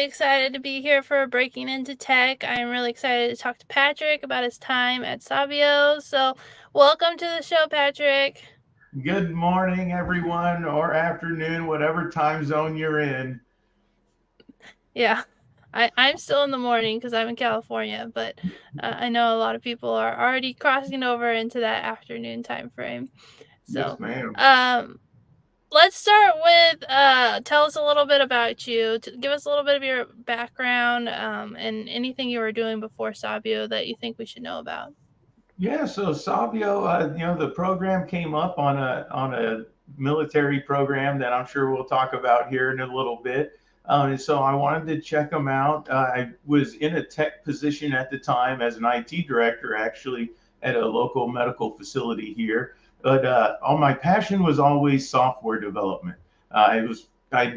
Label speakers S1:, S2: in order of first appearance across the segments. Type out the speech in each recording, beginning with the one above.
S1: really excited to be here for Breaking Into Tech. I'm really excited to talk to Patrick about his time at Sabio. So, welcome to the show, Patrick.
S2: Good morning, everyone, or afternoon, whatever time zone you're in.
S1: Yeah, I'm still in the morning because I'm in California, but I know a lot of people are already crossing over into that afternoon time frame.
S2: Yes,
S1: So,
S2: ma'am.
S1: um, let's start with tell us a little bit about you. Give us a little bit of your background and anything you were doing before Sabio that you think we should know about.
S2: Yeah, so Sabio, the program came up on a military program that I'm sure we'll talk about here in a little bit. And so I wanted to check them out. I was in a tech position at the time as an IT director, actually, at a local medical facility here. But all my passion was always software development. I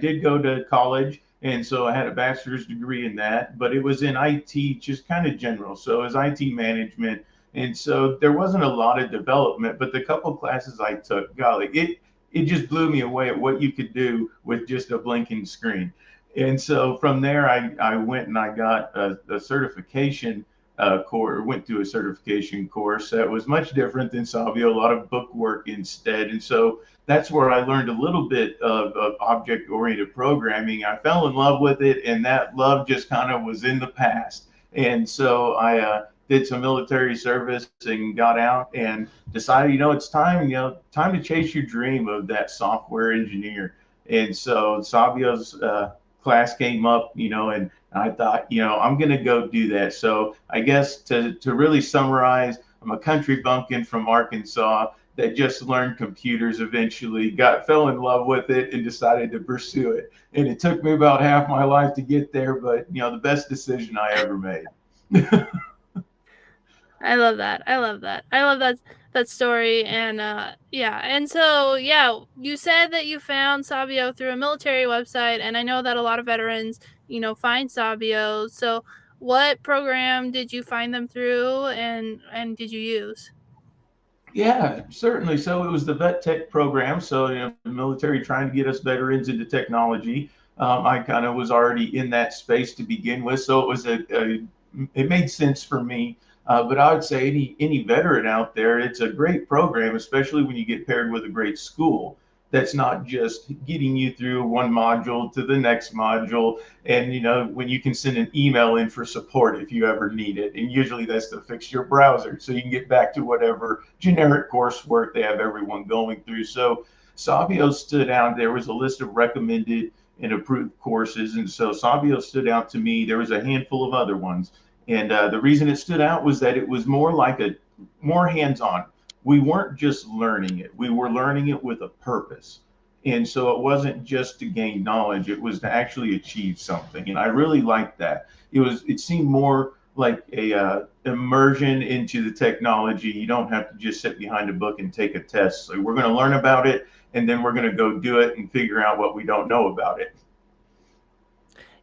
S2: did go to college, and so I had a bachelor's degree in that, but it was in IT, just kind of general. So it was IT management, and so there wasn't a lot of development, but the couple classes I took, golly, it just blew me away at what you could do with just a blinking screen. And so from there, I went and I got a certification course, went through a certification course that was much different than Savio, a lot of book work instead. And so that's where I learned a little bit of object oriented programming. I fell in love with it, and that love just kind of was in the past. And so I did some military service and got out and decided, it's time, time to chase your dream of that software engineer. And so Savio's class came up, and I thought, I'm going to go do that. So I guess to really summarize, I'm a country bumpkin from Arkansas that just learned computers eventually, fell in love with it and decided to pursue it. And it took me about half my life to get there, but the best decision I ever made.
S1: I love that. I love that. I love that story. And yeah. And so yeah, you said that you found Sabio through a military website, and I know that a lot of veterans, find Sabio. So what program did you find them through, and did you use?
S2: Yeah, certainly. So it was the vet tech program. So, the military trying to get us veterans into technology. I kind of was already in that space to begin with. So it made sense for me. But I would say any veteran out there, it's a great program, especially when you get paired with a great school that's not just getting you through one module to the next module. And when you can send an email in for support if you ever need it, and usually that's to fix your browser so you can get back to whatever generic coursework they have everyone going through. So Sabio stood out. There was a list of recommended and approved courses, and so Sabio stood out to me. There was a handful of other ones, and the reason it stood out was that it was more hands-on. We weren't just learning it; we were learning it with a purpose. And so it wasn't just to gain knowledge; it was to actually achieve something. And I really liked that. It seemed more like a immersion into the technology. You don't have to just sit behind a book and take a test. So we're going to learn about it, and then we're going to go do it and figure out what we don't know about it.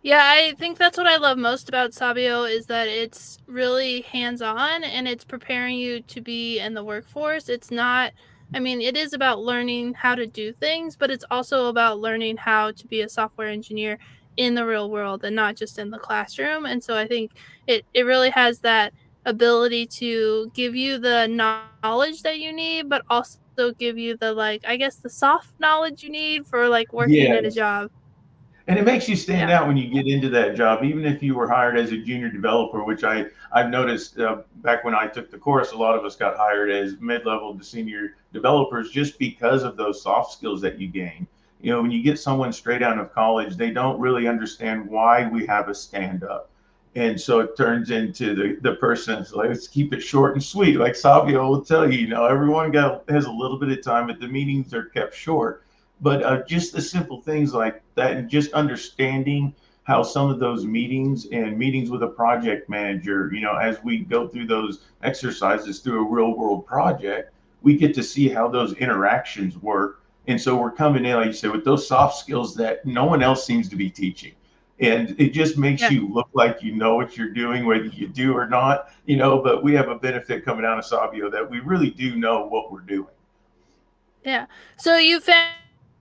S1: Yeah, I think that's what I love most about Sabio is that it's really hands-on and it's preparing you to be in the workforce. It's not I mean, it is about learning how to do things, but it's also about learning how to be a software engineer in the real world and not just in the classroom. And so I think it really has that ability to give you the knowledge that you need, but also give you the I guess the soft knowledge you need for working in a
S2: Yes.
S1: job.
S2: And it makes you stand
S1: Yeah.
S2: out when you get into that job, even if you were hired as a junior developer, which I've noticed back when I took the course, a lot of us got hired as mid-level to senior developers just because of those soft skills that you gain. When you get someone straight out of college, they don't really understand why we have a stand up. And so it turns into the person's like, let's keep it short and sweet. Like Sabio will tell you, everyone has a little bit of time, but the meetings are kept short. But just the simple things like that, and just understanding how some of those meetings and meetings with a project manager, as we go through those exercises through a real world project, we get to see how those interactions work. And so we're coming in, like you said, with those soft skills that no one else seems to be teaching. And it just makes
S1: Yeah.
S2: you look like you know what you're doing, whether you do or not, but we have a benefit coming out of Sabio that we really do know what we're doing.
S1: Yeah. So you found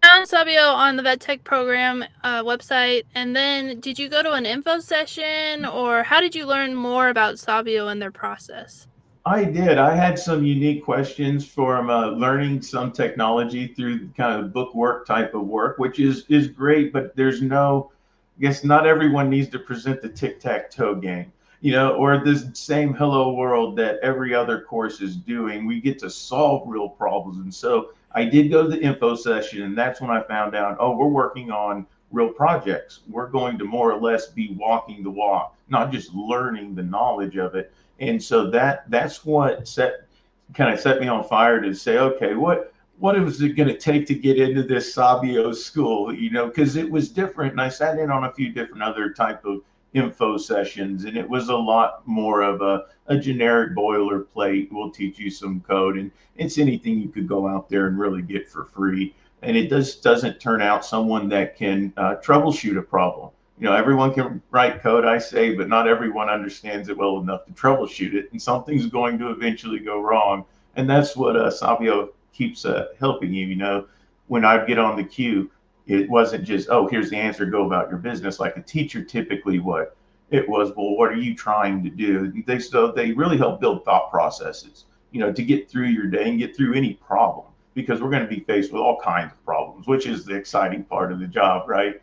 S1: Found Sabio on the vet tech program website, and then did you go to an info session, or how did you learn more about Sabio and their process?
S2: I did. I had some unique questions from learning some technology through kind of book work type of work, which is great. But there's no, I guess not everyone needs to present the tic tac toe game, or this same hello world that every other course is doing. We get to solve real problems, and so I did go to the info session, and that's when I found out, oh, we're working on real projects. We're going to more or less be walking the walk, not just learning the knowledge of it. And so that's what set me on fire to say, okay, what was it going to take to get into this Sabio school? Because it was different, and I sat in on a few different other type of info sessions, and it was a lot more of a generic boilerplate. We'll teach you some code, and it's anything you could go out there and really get for free. And it doesn't turn out someone that can troubleshoot a problem. Everyone can write code, I say, but not everyone understands it well enough to troubleshoot it, and something's going to eventually go wrong. And that's what Sabio keeps helping you. When I get on the queue, it wasn't just, oh, here's the answer, go about your business, like a teacher typically would. It was, well, what are you trying to do? So they really help build thought processes, to get through your day and get through any problem, because we're going to be faced with all kinds of problems, which is the exciting part of the job, right?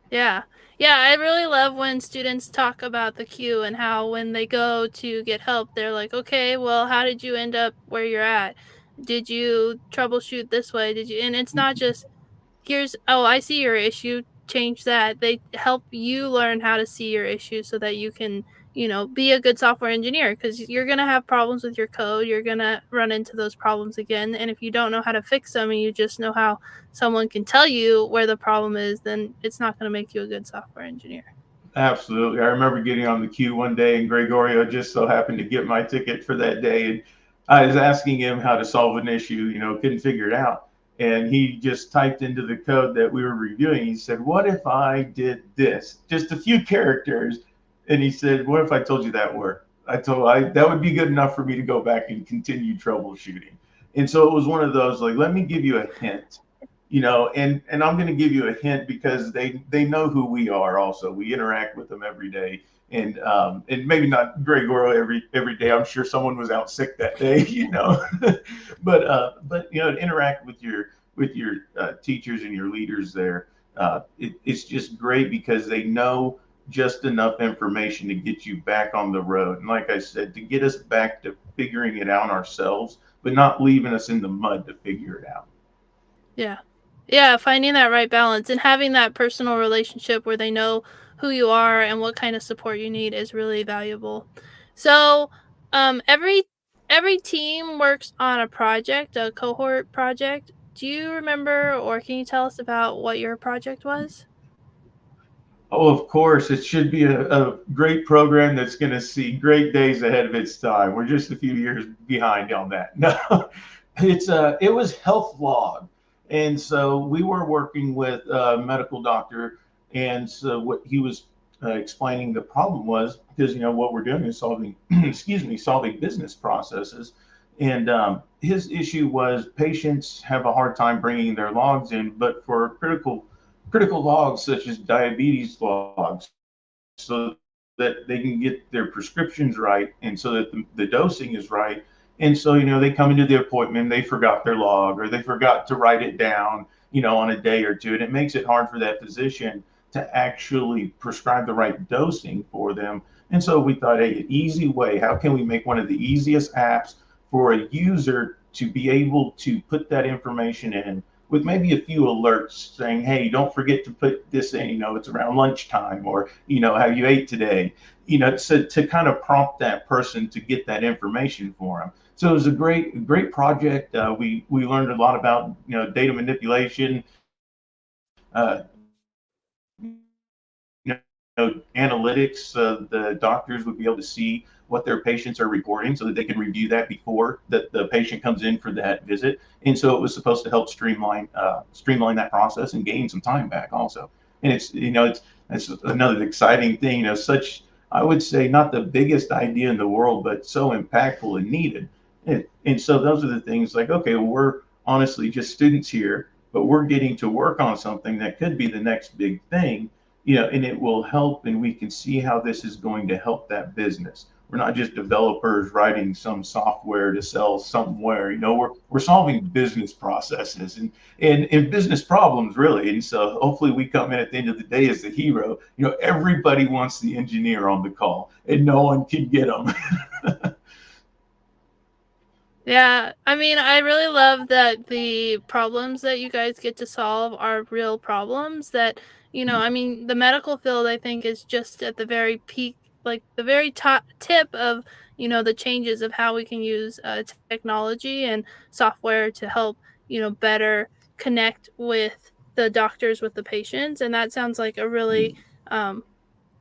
S1: Yeah. Yeah, I really love when students talk about the queue and how when they go to get help, they're like, okay, well, how did you end up where you're at? Did you troubleshoot this way? Did you? And it's not just, here's, oh, I see your issue, change that. They help you learn how to see your issue so that you can, be a good software engineer, because you're going to have problems with your code. You're going to run into those problems again. And if you don't know how to fix them and you just know how someone can tell you where the problem is, then it's not going to make you a good software engineer.
S2: Absolutely. I remember getting on the queue one day, and Gregorio just so happened to get my ticket for that day. And I was asking him how to solve an issue, couldn't figure it out. And he just typed into the code that we were reviewing. He said, what if I did this? Just a few characters. And he said, what if I told you that word? That would be good enough for me to go back and continue troubleshooting. And so it was one of those, like, let me give you a hint, and I'm going to give you a hint because they know who we are. Also, we interact with them every day, and maybe not Gregorio every day. I'm sure someone was out sick that day, but to interact with your teachers and your leaders there, it's just great because they know just enough information to get you back on the road, and like I said, to get us back to figuring it out ourselves, but not leaving us in the mud to figure it out.
S1: Yeah. Yeah, finding that right balance and having that personal relationship where they know who you are and what kind of support you need is really valuable. So, every team works on a project, a cohort project. Do you remember, or can you tell us about what your project was?
S2: Oh, of course, it should be a great program that's going to see great days ahead of its time. We're just a few years behind on that. No, it was health log, and so we were working with a medical doctor, and so what he was explaining the problem was because what we're doing is solving, excuse me, solving business processes, and his issue was patients have a hard time bringing their logs in, but for critical logs such as diabetes logs, so that they can get their prescriptions right and so that the dosing is right. And so, they come into the appointment, they forgot their log or they forgot to write it down, on a day or two. And it makes it hard for that physician to actually prescribe the right dosing for them. And so we thought, hey, an easy way, how can we make one of the easiest apps for a user to be able to put that information in with maybe a few alerts saying, hey, don't forget to put this in, it's around lunchtime, or, how you ate today, so to kind of prompt that person to get that information for them. So it was a great project. We learned a lot about, data manipulation, uh, analytics. The doctors would be able to see what their patients are reporting so that they can review that before the patient comes in for that visit. And so it was supposed to help streamline that process and gain some time back also. And it's another exciting thing. Such, I would say, not the biggest idea in the world, but so impactful and needed. And so those are the things like, okay, we're honestly just students here, but we're getting to work on something that could be the next big thing, and it will help, and we can see how this is going to help that business. We're not just developers writing some software to sell somewhere. We're solving business processes and business problems really. And so hopefully we come in at the end of the day as the hero. Everybody wants the engineer on the call, and no one can get them.
S1: Yeah, I mean, I really love that the problems that you guys get to solve are real problems that, I mean, the medical field, I think, is just at the very peak, like the very top tip of, the changes of how we can use technology and software to help, better connect with the doctors with the patients. And that sounds like a really um,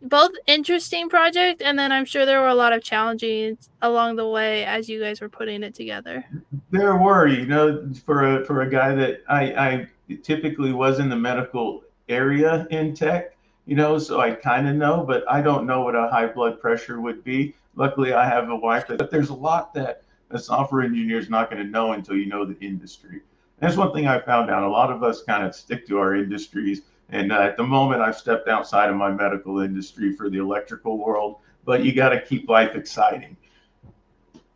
S1: both interesting project, and then I'm sure there were a lot of challenges along the way as you guys were putting it together.
S2: There were, for a guy that I typically was in the medical area in tech, so I kind of know, but I don't know what a high blood pressure would be. Luckily, I have a wife, but there's a lot that a software engineer is not going to know until you know the industry. That's one thing I found out. A lot of us kind of stick to our industries, and at the moment, I've stepped outside of my medical industry for the electrical world. But you got to keep life exciting.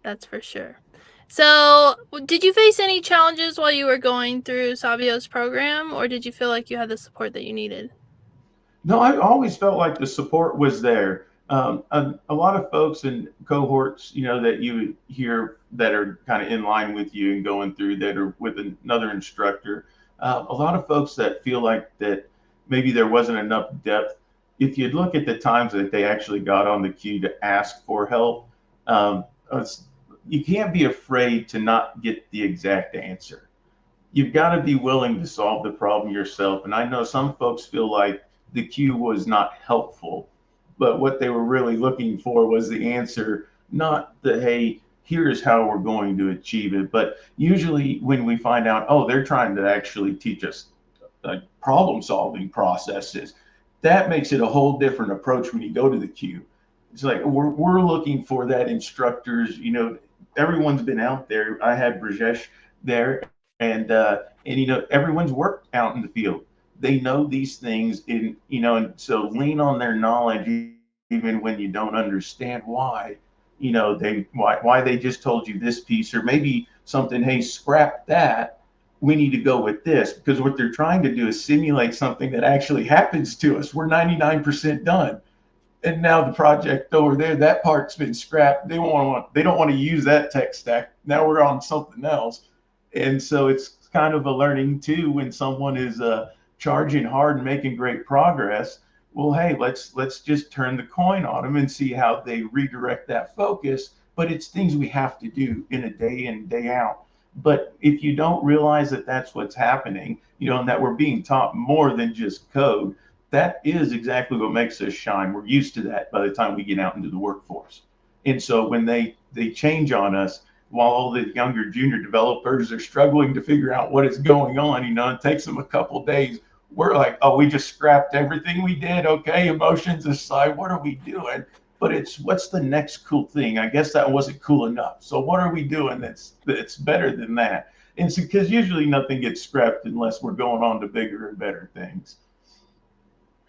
S1: That's for sure. So, did you face any challenges while you were going through Savio's program, or did you feel like you had the support that you needed?
S2: No, I always felt like the support was there. A lot of folks and cohorts, that you hear that are kind of in line with you and going through that are with another instructor. A lot of folks that feel like that maybe there wasn't enough depth. If you look at the times that they actually got on the queue to ask for help, um, you can't be afraid to not get the exact answer. You've got to be willing to solve the problem yourself. And I know some folks feel like the queue was not helpful, but what they were really looking for was the answer, not the, hey, here's how we're going to achieve it. But usually when we find out, oh, they're trying to actually teach us like problem solving processes, that makes it a whole different approach when you go to the queue. It's like we're looking for that instructors, everyone's been out there. I had Brajesh there, and everyone's worked out in the field. They know these things, and so lean on their knowledge even when you don't understand why. Why they just told you this piece, or maybe something. Hey, scrap that. We need to go with this because what they're trying to do is simulate something that actually happens to us. We're 99% done, and now the project over there, that part's been scrapped. They don't want to use that tech stack. Now we're on something else. And so it's kind of a learning too when someone is charging hard and making great progress. Well, hey, let's just turn the coin on them and see how they redirect that focus. But it's things we have to do in a day in, day out. But if you don't realize that that's what's happening, and that we're being taught more than just code, that is exactly what makes us shine. We're used to that by the time we get out into the workforce. And so when they change on us, while all the younger junior developers are struggling to figure out what is going on, it takes them a couple days. We're like, oh, we just scrapped everything we did. Okay, emotions aside, what are we doing? But it's what's the next cool thing? I guess that wasn't cool enough. So what are we doing that's better than that? And it's because usually nothing gets scrapped unless we're going on to bigger and better things.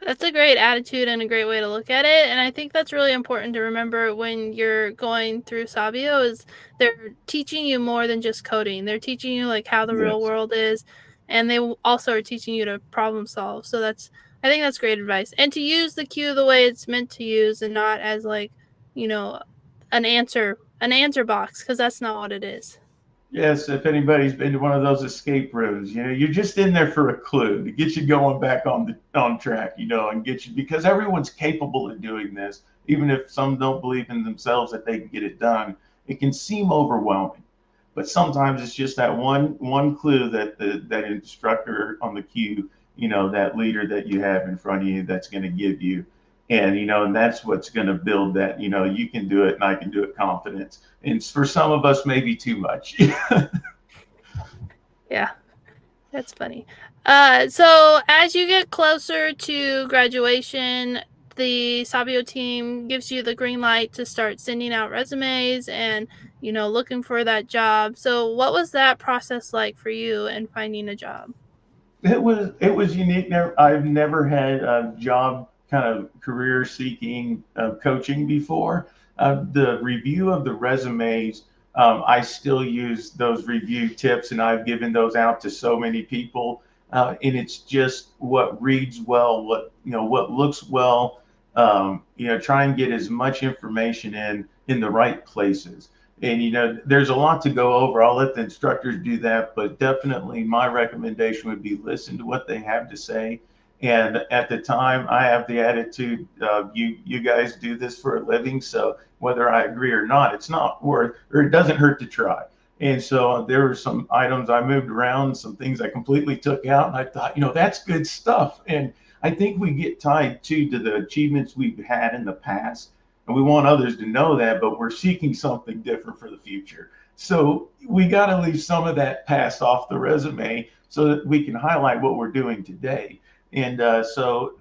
S1: That's a great attitude and a great way to look at it. And I think that's really important to remember when you're going through Sabio is they're teaching you more than just coding. They're teaching you like how the real
S2: Yes.
S1: world is, and they also are teaching you to problem solve. So I think that's great advice. And to use the queue the way it's meant to use and not as like, you know, an answer box, because that's not what it is.
S2: Yes, if anybody's been to one of those escape rooms, you're just in there for a clue to get you going back on track, and get you because everyone's capable of doing this, even if some don't believe in themselves that they can get it done. It can seem overwhelming, but sometimes it's just that one clue that that instructor on the queue, that leader that you have in front of you that's going to give you, and that's what's going to build that, you can do it and I can do it confidence. And for some of us, maybe too much.
S1: Yeah. That's funny. So as you get closer to graduation, the Sabio team gives you the green light to start sending out resumes and, looking for that job. So, what was that process like for you in finding a job?
S2: It was unique. I've never had a job kind of career seeking coaching before. The review of the resumes, I still use those review tips, and I've given those out to so many people. And it's just what reads well, what looks well. Try and get as much information in the right places. And there's a lot to go over. I'll let the instructors do that, but definitely my recommendation would be listen to what they have to say. And at the time, I have the attitude of you guys do this for a living, so whether I agree or not, it's not worth, or it doesn't hurt to try. And so there were some items I moved around, some things I completely took out, and I thought, that's good stuff. And I think we get tied too to the achievements we've had in the past, and we want others to know that, but we're seeking something different for the future. So we got to leave some of that past off the resume so that we can highlight what we're doing today. And so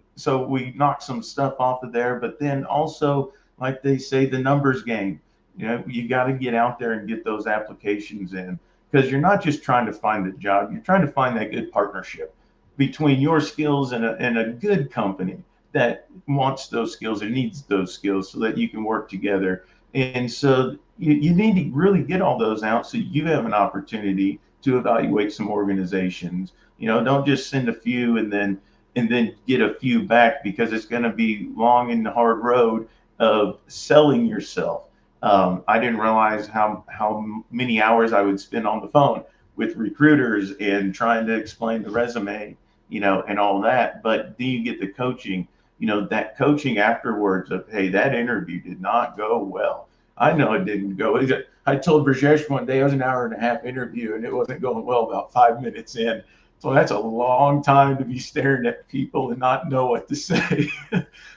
S2: we knock some stuff off of there, but then also, like they say, the numbers game. You got to get out there and get those applications in, because you're not just trying to find a job, you're trying to find that good partnership between your skills and a good company that wants those skills or needs those skills so that you can work together. And so you need to really get all those out so you have an opportunity to evaluate some organizations. Don't just send a few and then get a few back, because it's going to be long and hard road of selling yourself. I didn't realize how many hours I would spend on the phone with recruiters and trying to explain the resume, and all that. But then you get the coaching, that coaching afterwards of, hey, that interview did not go well. I know it didn't go. I told Brajesh one day it was an hour and a half interview and it wasn't going well about 5 minutes in. So that's a long time to be staring at people and not know what to say.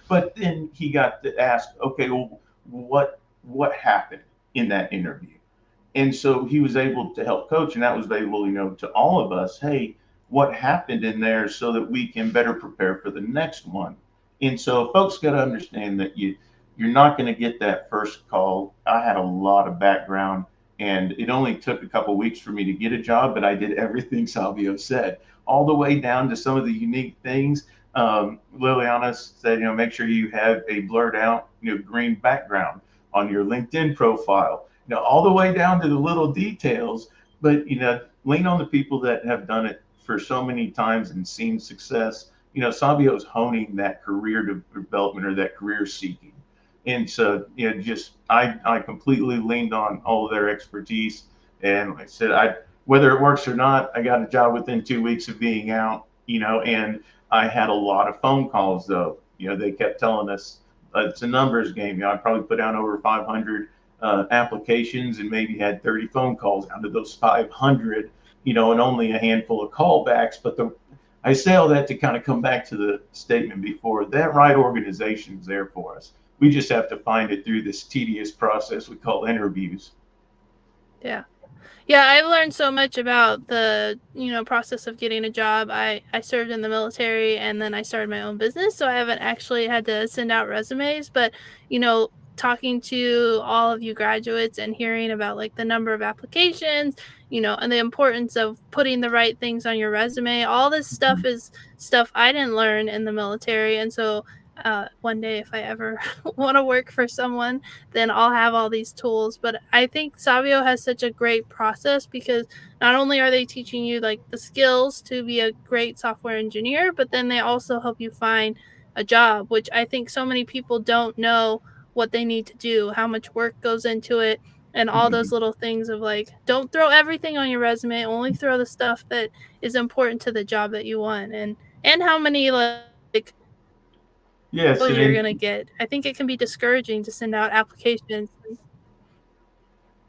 S2: But then he got to ask, okay, well, what happened in that interview? And so he was able to help coach, and that was able, to all of us, hey, what happened in there so that we can better prepare for the next one. And so folks got to understand that you're not going to get that first call. I had a lot of background, and it only took a couple of weeks for me to get a job, but I did everything Salvio said, all the way down to some of the unique things. Liliana said, make sure you have a blurred out, green background on your LinkedIn profile, all the way down to the little details. But, lean on the people that have done it for so many times and seen success. Sabio's honing that career development or that career seeking. And so, just I completely leaned on all of their expertise. And like I said, whether it works or not, I got a job within 2 weeks of being out, and I had a lot of phone calls though. They kept telling us it's a numbers game. I probably put down over 500 applications and maybe had 30 phone calls out of those 500, and only a handful of callbacks. But I say all that to kind of come back to the statement before. That right organization is there for us. We just have to find it through this tedious process we call interviews.
S1: Yeah. Yeah, I've learned so much about the, process of getting a job. I served in the military and then I started my own business, so I haven't actually had to send out resumes, but, talking to all of you graduates and hearing about like the number of applications, and the importance of putting the right things on your resume, all this stuff is stuff I didn't learn in the military. And so one day, if I ever want to work for someone, then I'll have all these tools. But I think Sabio has such a great process because not only are they teaching you like the skills to be a great software engineer, but then they also help you find a job, which I think so many people don't know what they need to do, how much work goes into it, and all those little things of like, don't throw everything on your resume, only throw the stuff that is important to the job that you want, and how many like
S2: Yes, and
S1: you're gonna
S2: then
S1: get. I think it can be discouraging to send out applications.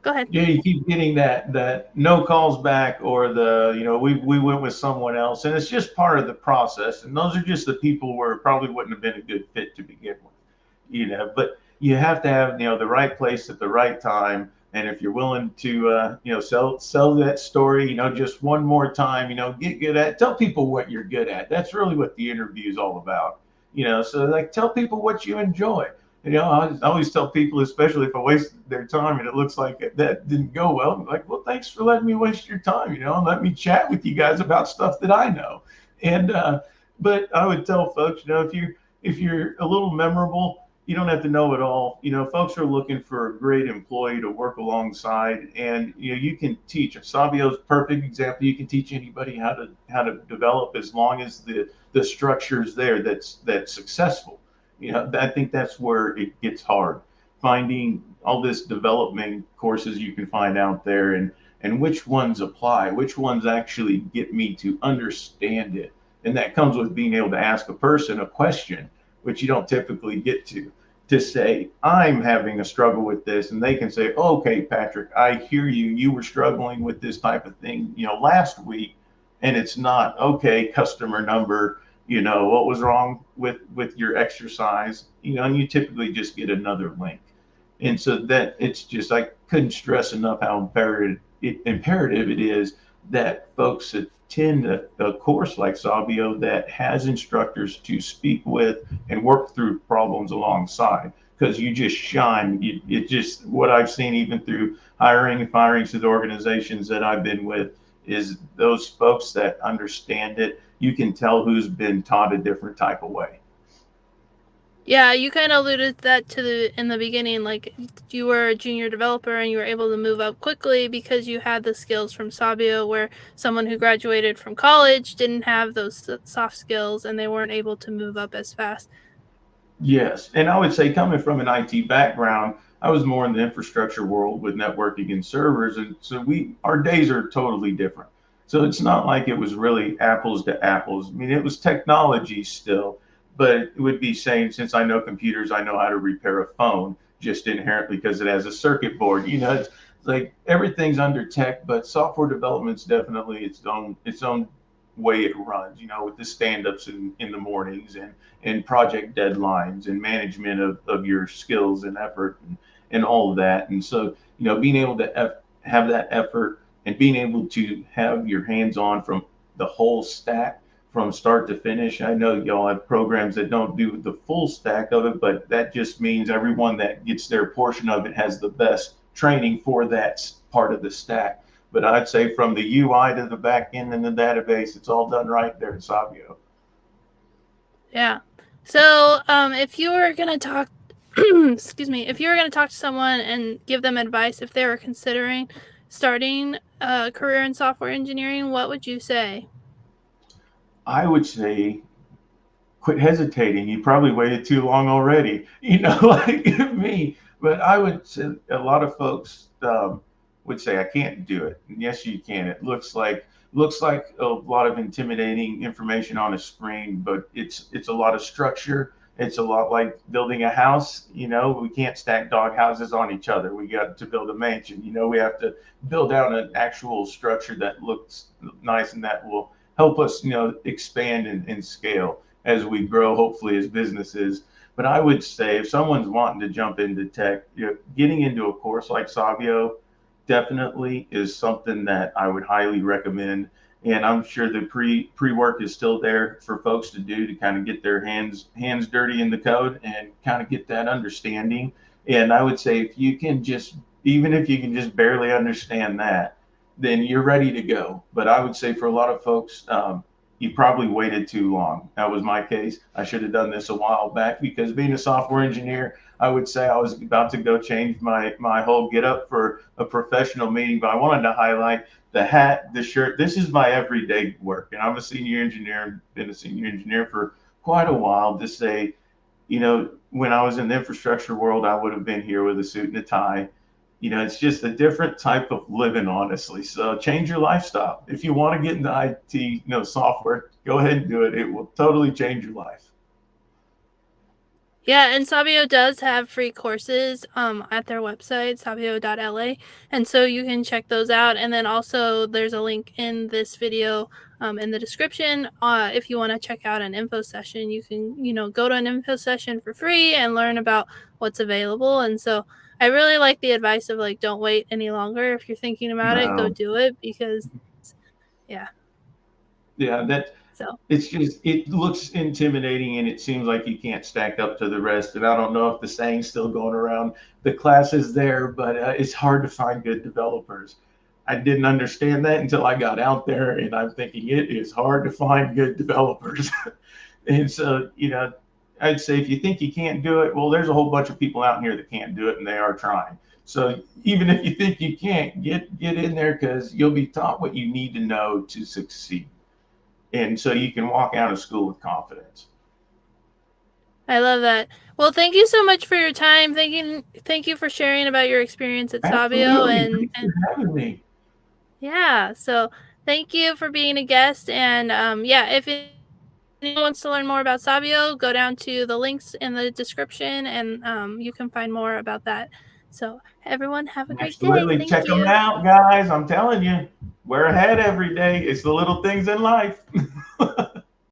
S1: Go ahead.
S2: you keep getting that no calls back, or the we went with someone else, and it's just part of the process. And those are just the people where it probably wouldn't have been a good fit to begin with, But you have to have the right place at the right time. And if you're willing to sell that story, just one more time, get good at, tell people what you're good at. That's really what the interview is all about. So like tell people what you enjoy. I always tell people, especially if I waste their time and it looks like that didn't go well, I'm like, well, thanks for letting me waste your time, and let me chat with you guys about stuff that I know. And but I would tell folks, if you're a little memorable, you don't have to know it all. Folks are looking for a great employee to work alongside, and you can teach. Savio's perfect example. You can teach anybody how to develop as long as the structure is there. That's successful. I think that's where it gets hard, finding all this development courses you can find out there, and which ones apply, which ones actually get me to understand it. And that comes with being able to ask a person a question, which you don't typically get to say, I'm having a struggle with this. And they can say, oh, okay, Patrick, I hear you. You were struggling with this type of thing, last week. And it's not, okay, customer number, what was wrong with your exercise, and you typically just get another link. And so that it's just, I couldn't stress enough how imperative it is that folks attend a course like Sabio that has instructors to speak with and work through problems alongside. Because you just shine. It just, what I've seen even through hiring and firings to the organizations that I've been with, is those folks that understand it. You can tell who's been taught a different type of way.
S1: Yeah, you kind of alluded that to in the beginning, like you were a junior developer and you were able to move up quickly because you had the skills from Sabio, where someone who graduated from college didn't have those soft skills and they weren't able to move up as fast.
S2: Yes, and I would say coming from an IT background, I was more in the infrastructure world with networking and servers, and so our days are totally different. So it's not like it was really apples to apples. I mean, it was technology still, but it would be saying, since I know computers, I know how to repair a phone just inherently because it has a circuit board. It's like everything's under tech, but software development's definitely its own way it runs. With the stand-ups in the mornings, and project deadlines and management of your skills and effort, and all of that. And so, being able to have that effort and being able to have your hands on from the whole stack from start to finish. I know y'all have programs that don't do the full stack of it, but that just means everyone that gets their portion of it has the best training for that part of the stack. But I'd say from the UI to the back end and the database, it's all done right there in Sabio.
S1: Yeah. So, if you were gonna talk, excuse me, if you were gonna talk to someone and give them advice if they were considering starting a career in software engineering, what would you say?
S2: I would say quit hesitating. You probably waited too long already, like me. But I would say a lot of folks would say, I can't do it. And yes, you can. It looks like a lot of intimidating information on a screen, but it's a lot of structure. It's a lot like building a house. We can't stack dog houses on each other. We got to build a mansion. We have to build out an actual structure that looks nice and that will help us, expand and scale as we grow, hopefully, as businesses. But I would say if someone's wanting to jump into tech, getting into a course like Savio definitely is something that I would highly recommend. And I'm sure the pre work is still there for folks to do, to kind of get their hands dirty in the code and kind of get that understanding. And I would say if you can just, even if you can just barely understand that, then you're ready to go. But I would say for a lot of folks, you probably waited too long. That was my case. I should have done this a while back, because being a software engineer, I would say I was about to go change my whole get up for a professional meeting, but I wanted to highlight the hat, the shirt. This is my everyday work, and I'm a senior engineer, been a senior engineer for quite a while. To say, when I was in the infrastructure world, I would have been here with a suit and a tie. It's just a different type of living, honestly. So change your lifestyle. If you want to get into IT, software, go ahead and do it. It will totally change your life.
S1: Yeah, and Sabio does have free courses at their website, sabio.la. And so you can check those out. And then also there's a link in this video in the description. If you want to check out an info session, you can, go to an info session for free and learn about what's available. And so I really like the advice of like, don't wait any longer. If you're thinking about it, go
S2: No,
S1: do it, because, yeah.
S2: yeah,
S1: So
S2: It's just, it looks intimidating and it seems like you can't stack up to the rest. And I don't know if the saying's still going around. The class is there, but it's hard to find good developers. I didn't understand that until I got out there, and I'm thinking it is hard to find good developers. And so, I'd say if you think you can't do it, well, there's a whole bunch of people out here that can't do it, and they are trying. So even if you think you can't, get in there because you'll be taught what you need to know to succeed, and so you can walk out of school with confidence.
S1: I love that. Well, thank you so much for your time. Thank you for sharing about your experience at Sabio
S2: Absolutely. Thanks
S1: and
S2: for having me.
S1: yeah. So thank you for being a guest. And yeah, if anyone wants to learn more about Sabio, go down to the links in the description and you can find more about that. So everyone have a great day.
S2: Absolutely.
S1: Thank
S2: Check them
S1: you.
S2: out, guys. I'm telling you, we're ahead every day. It's the little things in life.